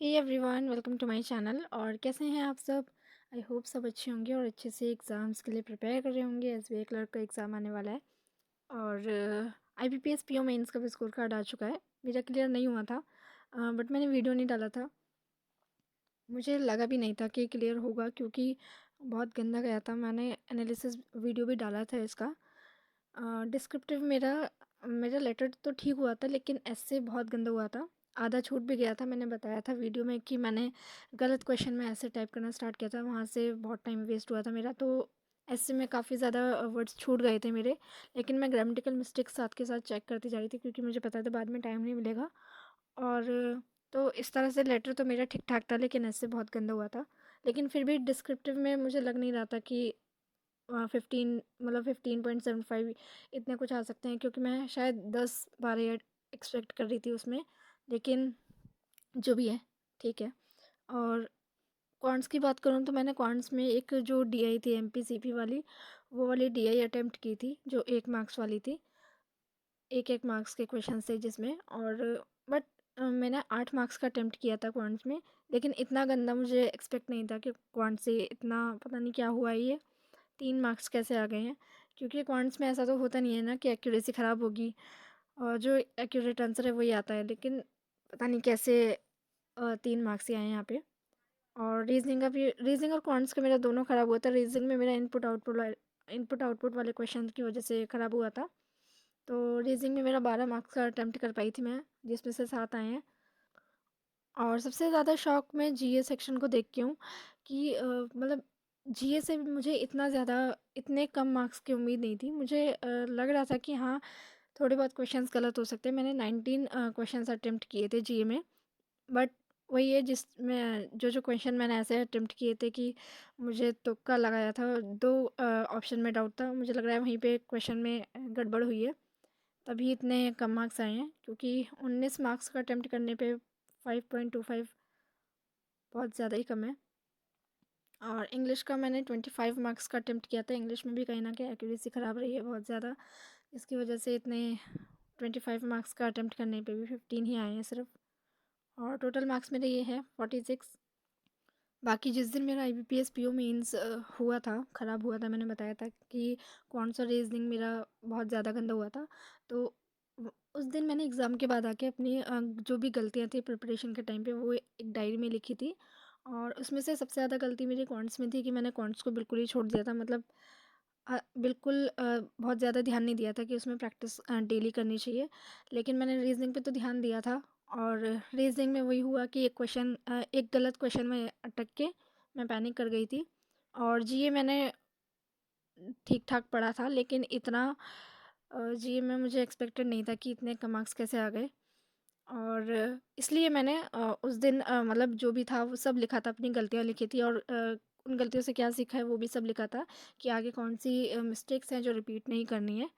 Hey everyone, welcome to my channel. और कैसे हैं आप सब? आई होप सब अच्छे होंगे और अच्छे से एग्ज़ाम्स के लिए प्रिपेयर कर रहे होंगे। एसबीआई क्लर्क का एग्ज़ाम आने वाला है और आईबीपीएस पीओ मेंस का भी स्कोर कार्ड आ चुका है। मेरा क्लियर नहीं हुआ था, बट मैंने वीडियो नहीं डाला था। मुझे लगा भी नहीं था कि क्लियर होगा, क्योंकि बहुत गंदा गया था। मैंने एनालिसिस वीडियो भी डाला था इसका। डिस्क्रिप्टिव मेरा मेरा लेटर तो ठीक हुआ था, लेकिन ऐसे बहुत गंदा हुआ था। आधा छूट भी गया था। मैंने बताया था वीडियो में कि मैंने गलत क्वेश्चन में ऐसे टाइप करना स्टार्ट किया था, वहाँ से बहुत टाइम वेस्ट हुआ था मेरा। तो ऐसे में काफ़ी ज़्यादा वर्ड्स छूट गए थे मेरे, लेकिन मैं ग्रामेटिकल मिस्टेक्स साथ के साथ चेक करती जा रही थी, क्योंकि मुझे पता था बाद में टाइम नहीं मिलेगा। और तो इस तरह से लेटर तो मेरा ठीक ठाक था, लेकिन ऐसे बहुत गंदा हुआ था। लेकिन फिर भी डिस्क्रिप्टिव में मुझे लग नहीं रहा था कि 15 मतलब 15.75 इतने कुछ आ सकते हैं, क्योंकि मैं शायद 10-12 एक्सपेक्ट कर रही थी उसमें। लेकिन जो भी है, ठीक है। और क्वांट्स की बात करूँ तो मैंने क्वांट्स में एक जो डीआई थी एमपीसीपी वाली, वो वाली डीआई अटेम्प्ट की थी, जो 1 मार्क्स वाली थी। एक मार्क्स के क्वेश्चन थे जिसमें। और बट मैंने 8 मार्क्स का अटेम्प्ट किया था क्वांट्स में। लेकिन इतना गंदा मुझे एक्सपेक्ट नहीं था कि क्वांट्स से इतना, पता नहीं क्या हुआ ये 3 मार्क्स कैसे आ गए हैं। क्योंकि क्वांट्स में ऐसा तो होता नहीं है ना कि एक्यूरेसी ख़राब होगी और जो एक्यूरेट आंसर है वही आता है। लेकिन पता नहीं कैसे 3 मार्क्स ही आए हैं यहाँ पे। और रीजनिंग का भी, रीजनिंग और क्वांट्स का मेरा दोनों ख़राब हुआ था। रीजनिंग में मेरा इनपुट आउटपुट वाले क्वेश्चन की वजह से ख़राब हुआ था। तो रीजनिंग में मेरा 12 मार्क्स का अटैम्प्ट कर पाई थी मैं, जिसमें से 7 आए हैं। और सबसे ज़्यादा शौक मैं जीए सेक्शन को देख के हूँ कि मतलब जीए से भी मुझे इतना ज़्यादा, इतने कम मार्क्स की उम्मीद नहीं थी। मुझे लग रहा था कि हाँ, थोड़े बहुत क्वेश्चंस गलत हो सकते हैं। मैंने 19 क्वेश्चंस अटेम्प्ट किए थे जीए में। बट वही है, जिसमें जो क्वेश्चन मैंने ऐसे अटेम्प्ट किए थे कि मुझे तुक्का लगाया था, 2 ऑप्शन में डाउट था, मुझे लग रहा है वहीं पे क्वेश्चन में गड़बड़ हुई है, तभी इतने कम मार्क्स आए हैं। क्योंकि 19 मार्क्स का अटेम्प्ट करने पे 5.25 बहुत ज़्यादा ही कम है। और इंग्लिश का मैंने 25 मार्क्स का अटेम्प्ट किया था। इंग्लिश में भी कहीं ना कहीं एक्यूरेसी ख़राब रही है बहुत ज़्यादा, इसकी वजह से इतने 25 मार्क्स का अटेम्प्ट करने पे भी 15 ही आए हैं सिर्फ। और टोटल मार्क्स मेरे ये है 46। बाकी जिस दिन मेरा आईबीपीएस पीओ मेंस हुआ था, ख़राब हुआ था, मैंने बताया था कि कौन सा रीजनिंग मेरा बहुत ज़्यादा गंदा हुआ था। तो उस दिन मैंने एग्ज़ाम के बाद आके अपनी जो भी गलतियाँ थी प्रिपरेशन के टाइम पे, वो एक डायरी में लिखी थी। और उसमें से सबसे ज़्यादा गलती मेरी क्वांट्स में थी कि मैंने क्वांट्स को बिल्कुल ही छोड़ दिया था। मतलब बिल्कुल बहुत ज़्यादा ध्यान नहीं दिया था कि उसमें प्रैक्टिस डेली करनी चाहिए। लेकिन मैंने रीजनिंग पे तो ध्यान दिया था। और रीजनिंग में वही हुआ कि एक गलत क्वेश्चन में अटक के मैं पैनिक कर गई थी। और जीए मैंने ठीक ठाक पढ़ा था, लेकिन इतना जीए में मुझे एक्सपेक्टेड नहीं था कि इतने कम मार्क्स कैसे आ गए। और इसलिए मैंने उस दिन मतलब जो भी था वो सब लिखा था, अपनी गलतियाँ लिखी थी। और उन गलतियों से क्या सीखा है वो भी सब लिखा था, कि आगे कौन सी मिस्टेक्स हैं जो रिपीट नहीं करनी है।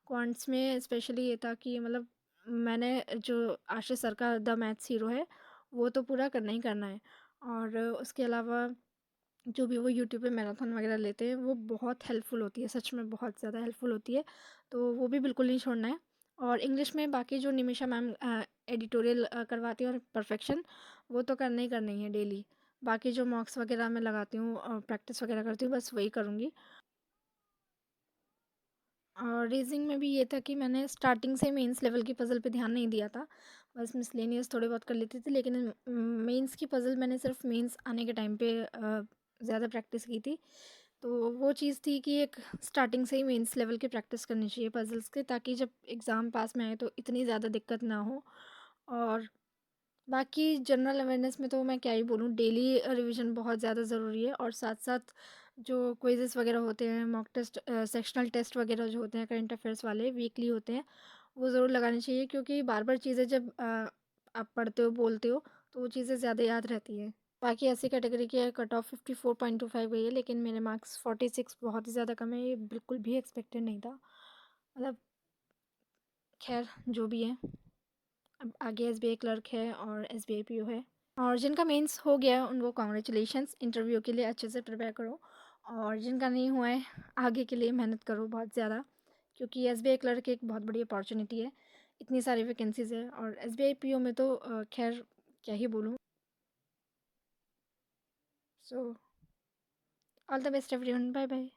क्वांट्स में स्पेशली ये था कि मतलब मैंने जो आशीष सर का द मैथ्स हीरो है, वो तो पूरा करना ही करना है। और उसके अलावा जो भी वो यूट्यूब पे मैराथन वगैरह लेते हैं, वो बहुत हेल्पफुल होती है, सच में बहुत ज़्यादा हेल्पफुल होती है। तो वो भी बिल्कुल नहीं छोड़ना है। और इंग्लिश में बाकी जो निमिषा मैम एडिटोरियल करवाती हैं और परफेक्शन, वो तो करना ही करना ही है डेली। बाकी जो मॉक्स वगैरह मैं लगाती हूँ और प्रैक्टिस वगैरह करती हूँ, बस वही करूँगी। और रीजनिंग में भी ये था कि मैंने स्टार्टिंग से मेंस लेवल की पज़ल पे ध्यान नहीं दिया था। बस मिसलेनियस थोड़े बहुत कर लेती थी, लेकिन मेंस की पज़ल मैंने सिर्फ मेंस आने के टाइम पे ज़्यादा प्रैक्टिस की थी। तो वो चीज़ थी कि एक स्टार्टिंग से ही मेंस लेवल की प्रैक्टिस करनी चाहिए पज़ल्स के, ताकि जब एग्ज़ाम पास में आए तो इतनी ज़्यादा दिक्कत ना हो। और बाकी जनरल अवेयरनेस में तो मैं क्या ही बोलूँ, डेली रिवीजन बहुत ज़्यादा ज़रूरी है। और साथ साथ जो क्विज़ेस वगैरह होते हैं, मॉक टेस्ट, सेक्शनल टेस्ट वगैरह जो होते हैं करंट अफेयर्स वाले, वीकली होते हैं, वो ज़रूर लगाने चाहिए। क्योंकि बार बार चीज़ें जब आप पढ़ते हो, बोलते हो, तो वो चीज़ें ज़्यादा याद रहती हैं। बाकी ऐसी कैटेगरी की कट ऑफ 54.25 गई है, लेकिन मेरे मार्क्स 46 बहुत ही ज़्यादा कम है। ये बिल्कुल भी एक्सपेक्टेड नहीं था। मतलब खैर, जो भी है, अब आगे एसबीआई क्लर्क है और एसबीआई पीओ है। और जिनका मेंस हो गया उनको कॉन्ग्रेचुलेशंस, इंटरव्यू के लिए अच्छे से प्रिपेयर करो। और जिनका नहीं हुआ है, आगे के लिए मेहनत करो बहुत ज़्यादा, क्योंकि एसबीआई क्लर्क एक बहुत बड़ी अपॉर्चुनिटी है। इतनी सारी वैकेंसीज़ है। और एसबीआई पीओ में तो खैर क्या ही बोलूँ। So all the best everyone, bye bye.